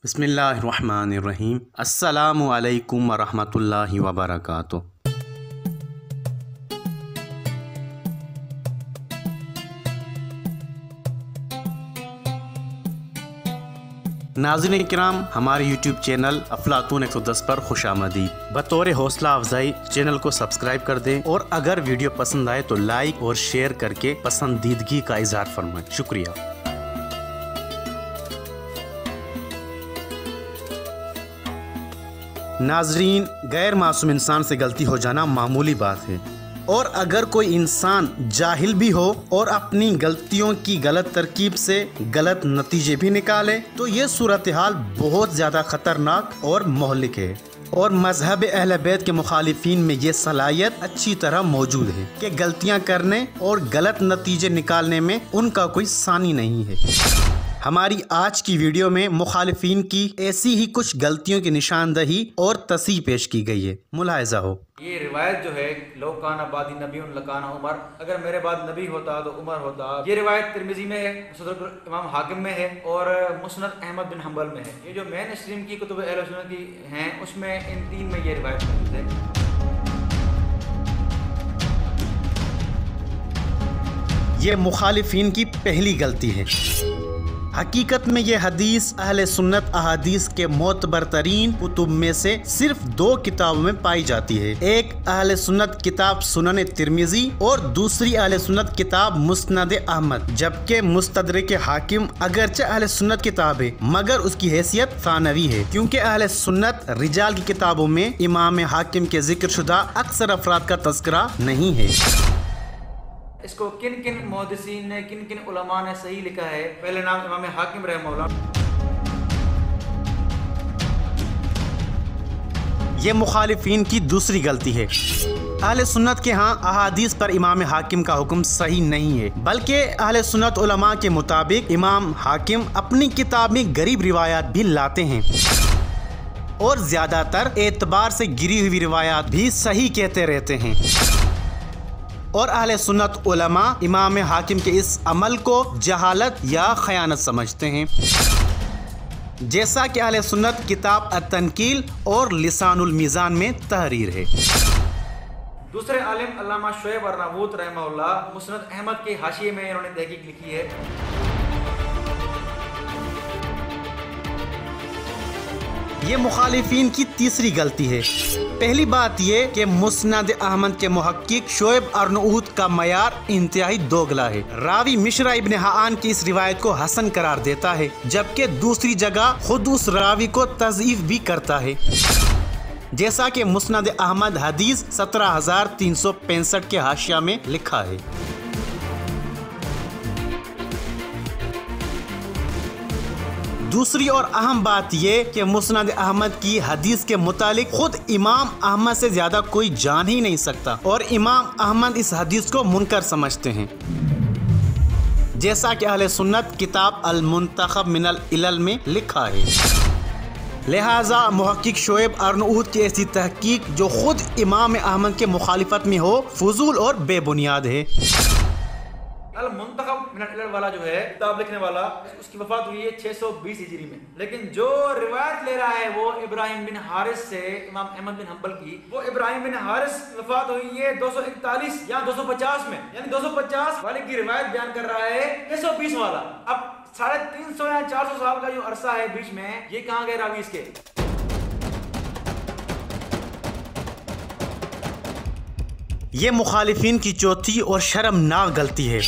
बिस्मिल्लाहिर्रहमानिर्रहीम। अस्सलामु अलैकुम वरहमतुल्लाहि वबरकातुहू। नाज़रीन किराम, हमारे यूट्यूब चैनल अफलातून 110 पर खुशामदीद। बतौर हौसला अफजाई चैनल को सब्सक्राइब कर दें और अगर वीडियो पसंद आए तो लाइक और शेयर करके पसंदीदगी का इजहार फरमाएं। शुक्रिया। नाजरीन, गैर मासूम इंसान से गलती हो जाना मामूली बात है, और अगर कोई इंसान जाहिल भी हो और अपनी गलतियों की गलत तरकीब से गलत नतीजे भी निकाले तो ये सूरत हाल बहुत ज़्यादा ख़तरनाक और मोहलिक है। और मजहब अहले बैत के मुखालिफिन में ये सलाहियत अच्छी तरह मौजूद है कि गलतियाँ करने और गलत नतीजे निकालने में उनका कोई सानी नहीं है। हमारी आज की वीडियो में मुखालिफिन की ऐसी ही कुछ गलतियों की निशानदही और तस्हीह पेश की गई है। मुलाहिजा हो। ये रिवायत जो है, लो काना बादी नबी लकाना उमर, अगर मेरे बाद नबी होता तो उमर होता। ये रिवायत तिरमिजी में है, मुसनद इमाम हाकिम में है और मुसनद अहमद बिन हंबल में है। ये जो मेन स्ट्रीम की कुतुब अहले सुन्नत की हैं उसमें इन तीन में ये रिवायत मौजूद है। ये मुखालिफिन की पहली गलती है। हकीकत में ये हदीस अहले सुन्नत अहादीस के मोतबर तरीन कुतुब में से सिर्फ दो किताबों में पाई जाती है। एक अहले सुन्नत किताब सुनन तिरमिजी और दूसरी अहले सुन्नत किताब मुस्नद अहमद। जबकि मुस्तदरक हाकिम अगरचे अहले सुन्नत किताब है मगर उसकी हैसियत सानवी है, क्योंकि अहले सुन्नत रिजाल की किताबों में इमाम हाकिम के जिक्र शुदा अक्सर अफराद का तज़किरा नहीं है। इसको किन किन मुहद्दिसीन ने, किन किन उलमा ने सही लिखा है। पहले नाम इमाम हाकिम रहमहुल्लाह। ये मुखालिफिन की दूसरी गलती है। अहले सुन्नत के यहाँ अहादीस पर इमाम हाकिम का हुक्म सही नहीं है, बल्कि अहले सुन्नत उलमा के मुताबिक इमाम हाकिम अपनी किताब में गरीब रिवायात भी लाते हैं और ज्यादातर एतबार से गिरी हुई रिवायात भी सही कहते रहते हैं। और अहले सुन्नत उलमा इमाम हाकिम के इस अमल को जहालत या खयानत समझते हैं, जैसा कि अहले सुन्नत किताब अत-तनकील और लिसानुल मीज़ान में तहरीर है। दूसरे आलिम अल्लामा शुएब अर्नाऊत रहमहुल्लाह मुस्नद अहमद के हाशिये में इन्होंने तहकीक लिखी है। ये मुखालिफिन की तीसरी गलती है। पहली बात ये कि मुस्नद अहमद के मुहक्किक शुएब अर्नाऊत का मयार इंतहाई दोगला है। रावी मिश्रा इब्न हाआन की इस रिवायत को हसन करार देता है, जबकि दूसरी जगह खुद उस रावी को तज़ईफ भी करता है, जैसा कि मुस्नद अहमद हदीस 17,365 के हाशिया में लिखा है। दूसरी और अहम बात यह कि मुस्नद अहमद की हदीस के मुतालिक खुद इमाम अहमद से ज्यादा कोई जान ही नहीं सकता, और इमाम अहमद इस हदीस को मुनकर समझते हैं, जैसा कि अहले सुन्नत किताब अल मुंतखब मिनल इलल में लिखा है। लिहाजा मुहक्किक शुएब अर्नाऊत की ऐसी तहकीक जो खुद इमाम अहमद के मुखालिफत में हो फजूल और बेबुनियाद है। अल मुंतखब मिनल इलल वाला जो है किताब लिखने वाला, उसकी वफात हुई है 620 हिजरी में, लेकिन जो रिवायत ले रहा है वो इब्राहिम बिन हारिस से इमाम अहमद बिन हंबल की। वो इब्राहिम बिन हारिस वफात हुई है 241 या 250 में, यानी 250 वाले की रिवायत बयान कर रहा है 620 वाला। अब 350 या 400 साल का जो अरसा है बीच में, ये कहाँ गए रावी इसके। ये मुखालिफिन की चौथी और शर्मनाक गलती है,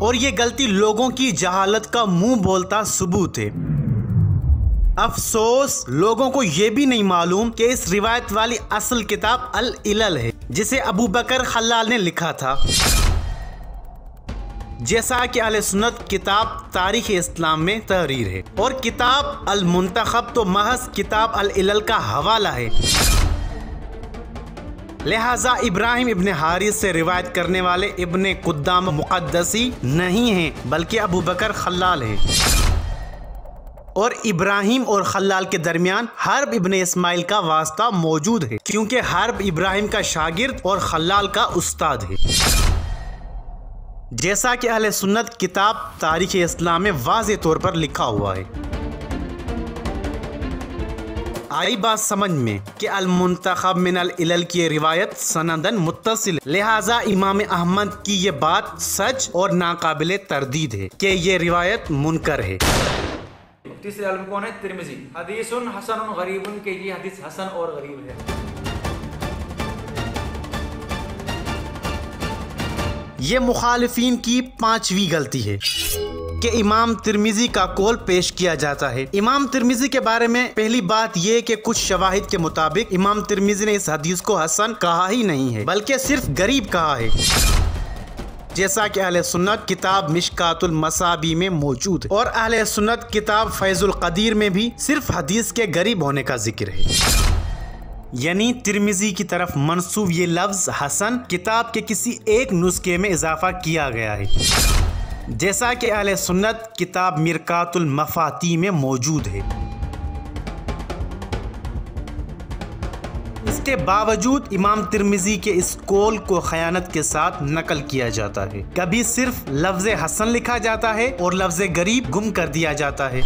और ये गलती लोगों की जहालत का मुंह बोलता सबूत है। अफसोस लोगों को ये भी नहीं मालूम कि इस रिवायत वाली असल किताब अल इलल है, जिसे अबू बकर खल्लाल ने लिखा था, जैसा कि अहले सुन्नत किताब तारीख इस्लाम में तहरीर है, और किताब अल मुंतखब तो महज किताब अल इलल का हवाला है। लिहाजा इब्राहिम इब्न हारिस से रिवायत करने वाले इब्न कुद्दाम मुक़द्दसी नहीं हैं, बल्कि अबू बकर खल्लाल है, और इब्राहिम और खल्लाल के दरमियान हर्ब इब्न इस्माइल का वास्ता मौजूद है, क्योंकि हर्ब इब्राहिम का शागिर्द और खल्लाल का उस्ताद है, जैसा कि अहले सुन्नत किताब तारीख इस्लाम में वाज़े तौर पर लिखा हुआ है। आई बात समझ में कि अल मुंतखब मिन अल इलल की रिवायत सनदन मुत्तसिल, लिहाजा इमाम अहमद की ये बात सच और नाकाबिले तरदीद है कि ये रिवायत मुनकर है। तीसरे आलम कौन है? तिरमिजी। हदीसुन हसनुन गरीबुन के ये हदीस हसन और गरीब है। ये मुखालिफिन की पांचवी गलती है कि इमाम तिरमिजी का कौल पेश किया जाता है। इमाम तिरमिजी के बारे में पहली बात ये कि कुछ शवाहिद के मुताबिक इमाम तिरमिजी ने इस हदीस को हसन कहा ही नहीं है, बल्कि सिर्फ गरीब कहा है, जैसा कि अहले सुन्नत किताब मिशकातुल मसाबी में मौजूद है और अहले सुन्नत किताब फैजुल कदीर में भी सिर्फ हदीस के गरीब होने का जिक्र है। यानी तिरमिजी की तरफ मंसूब ये लफ्ज हसन किताब के किसी एक नुस्खे में इजाफा किया गया है, जैसा कि अहले सुन्नत किताब मिरकातुल मफाती में मौजूद है। इसके बावजूद इमाम तिरमिजी के इस कौल को खयानत के साथ नकल किया जाता है। कभी सिर्फ लफ्ज हसन लिखा जाता है और लफ्ज गरीब गुम कर दिया जाता है,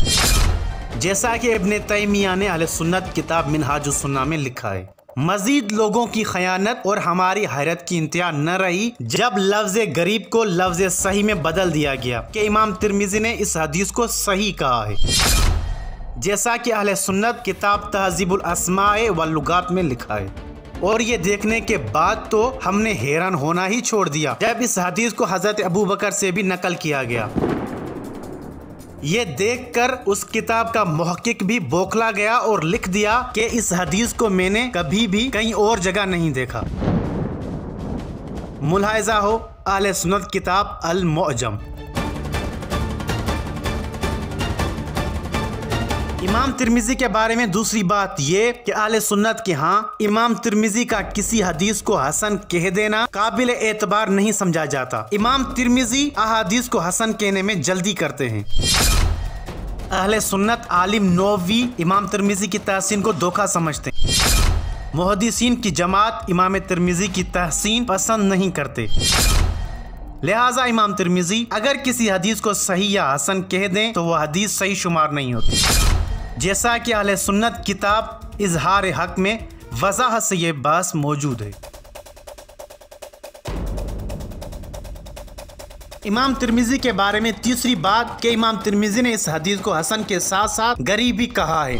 जैसा कि इब्ने तैमिया ने अहले सुन्नत किताब मिनहाजुस सुन्ना में लिखा है। मजीद लोगों की खयानत और हमारी हैरत की इंतहा न रही जब लफ्ज गरीब को लफ्ज सही में बदल दिया गया कि इमाम तिरमिजी ने इस हदीस को सही कहा है, जैसा कि अहले सुन्नत किताब तहजीबुल अस्माए व लुगात में लिखा है। और ये देखने के बाद तो हमने हैरान होना ही छोड़ दिया जब इस हदीस को हजरत अबू बकर से भी नकल किया गया। ये देखकर उस किताब का मुहक्किक भी बौखला गया और लिख दिया कि इस हदीस को मैंने कभी भी कहीं और जगह नहीं देखा। मुलाहिजा हो अहले सुन्नत किताब अल मुअजम। इमाम तिरमिजी के बारे में दूसरी बात ये कि अहले सुन्नत के यहाँ इमाम तिरमिजी का किसी हदीस को हसन कह देना काबिल एतबार नहीं समझा जाता। इमाम तिरमिजी अहादीस को हसन कहने में जल्दी करते हैं। अहले सुन्नत आलिम नौवी इमाम तिरमिजी की तहसीन को धोखा समझते हैं। मुहद्दिसीन की जमात इमाम तिरमिजी की तहसीन पसंद नहीं करते। लिहाजा इमाम तिरमिजी अगर किसी हदीस को सही या हसन कह दें तो वह हदीस सही शुमार नहीं होती, जैसा कि अहले सुन्नत किताब इजहार हक में वजाहत से ये बात मौजूद है। इमाम तिरमिजी के बारे में तीसरी बात कि इमाम तिरमिजी ने इस हदीस को हसन के साथ साथ गरीब भी कहा है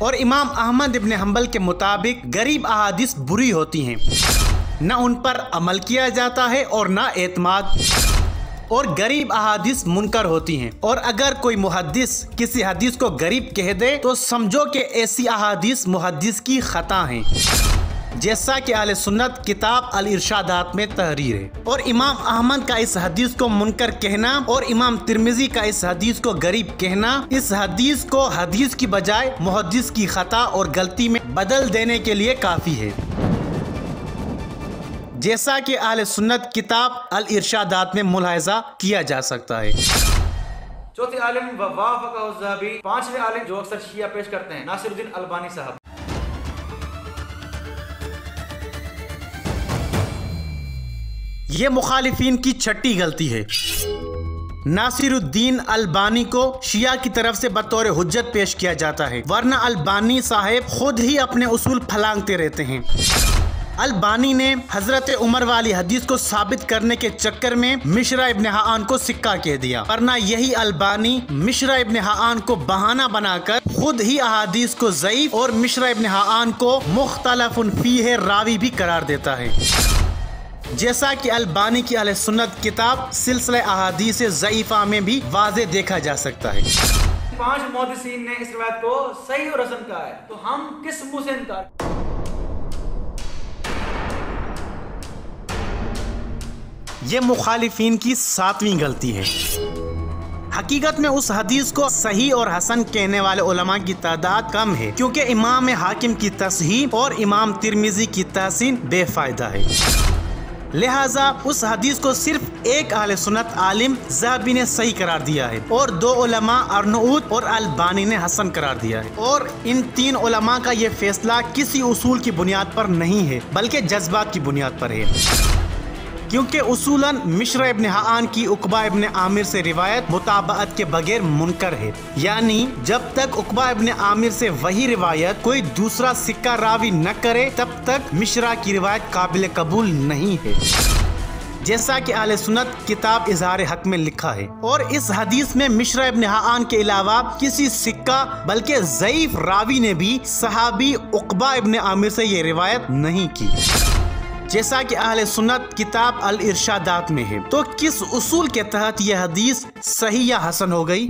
और इमाम अहमद इब्ने हंबल के मुताबिक गरीब अहादीस बुरी होती हैं, न उन पर अमल किया जाता है और न एतमाद, और गरीब अहादीस मुनकर होती हैं। और अगर कोई मुहद्दिस किसी हदीस को गरीब कह दे तो समझो कि ऐसी अहादीस मुहद्दिस की खता हैं, जैसा कि अहले सुन्नत किताब अल इरशादात में तहरीर है। और इमाम अहमद का इस हदीस को मुनकर कहना और इमाम तिरमिजी का इस हदीस को गरीब कहना इस हदीस को हदीस की बजाय मुहद्दिस की खता और गलती में बदल देने के लिए काफी है, जैसा कि अहले सुन्नत किताब अल इरशादात में मुलाहिजा किया जा सकता है। चौथे आलिम ज़हाबी, पांचवें आलिम जो अक्सर शिया पेश करते हैं नासिरुद्दीन अलबानी साहब। ये मुखालिफिन की छठी गलती है। नासिरुद्दीन अलबानी को शिया की तरफ से बतौर हुज्जत पेश किया जाता है, वरना अलबानी साहब खुद ही अपने उसूल फलांगते रहते हैं। अलबानी ने हजरत उमर वाली हदीस को साबित करने के चक्कर में मिश्रा इब्ने हाआन को सिक्का कह दिया, वरना यही अलबानी मिश्रा इब्ने हाआन को बहाना बनाकर खुद ही अहादीस को ज़ईफ और मिश्रा इब्ने हाआन को मुख्तलफुन फीह रावी भी करार देता है, जैसा कि अलबानी की अहले सुन्नत किताब सिलसिला अहादीस ज़ईफा में भी वाज़े देखा जा सकता है। 5 मुहद्दिसीन ने इस रिवायत को सही और हसन कहा है, तो हम किस मुंह से इनकार? ये मुखालिफिन की 7वीं गलती है। हकीकत में उस हदीस को सही और हसन कहने वाले उलमा की तादाद कम है, क्योंकि इमाम हाकिम की तसहीह और इमाम तिरमिजी की तहसीन बेफायदा है। लिहाजा उस हदीस को सिर्फ एक अहले सुन्नत आलिम ज़हाबी ने सही करार दिया है और 2 उलमा अर्नऊत और अलबानी ने हसन करार दिया है। और इन 3 उलमा का ये फैसला किसी उसूल की बुनियाद पर नहीं है, बल्कि जज्बात की बुनियाद पर है। क्योंकि उसूलन मिश्र इब्न हाआन की उकबा इब्न आमिर से रिवायत मुताबाअत के बगैर मुनकर है, यानी जब तक उकबा इब्न आमिर से वही रिवायत कोई दूसरा सिक्का रावी न करे तब तक मिश्रा की रिवायत काबिल कबूल नहीं है, जैसा कि अहले सुन्नत किताब इज़हार हक में लिखा है। और इस हदीस में मिश्रा इब्न हाआन के अलावा किसी सिक्का बल्कि ज़ईफ रावी ने भी सहाबी उकबा इब्न आमिर से ये रिवायत नहीं की, जैसा कि अहले सुन्नत किताब अल इरशादात में है। तो किस उसूल के तहत यह हदीस सही या हसन हो गई?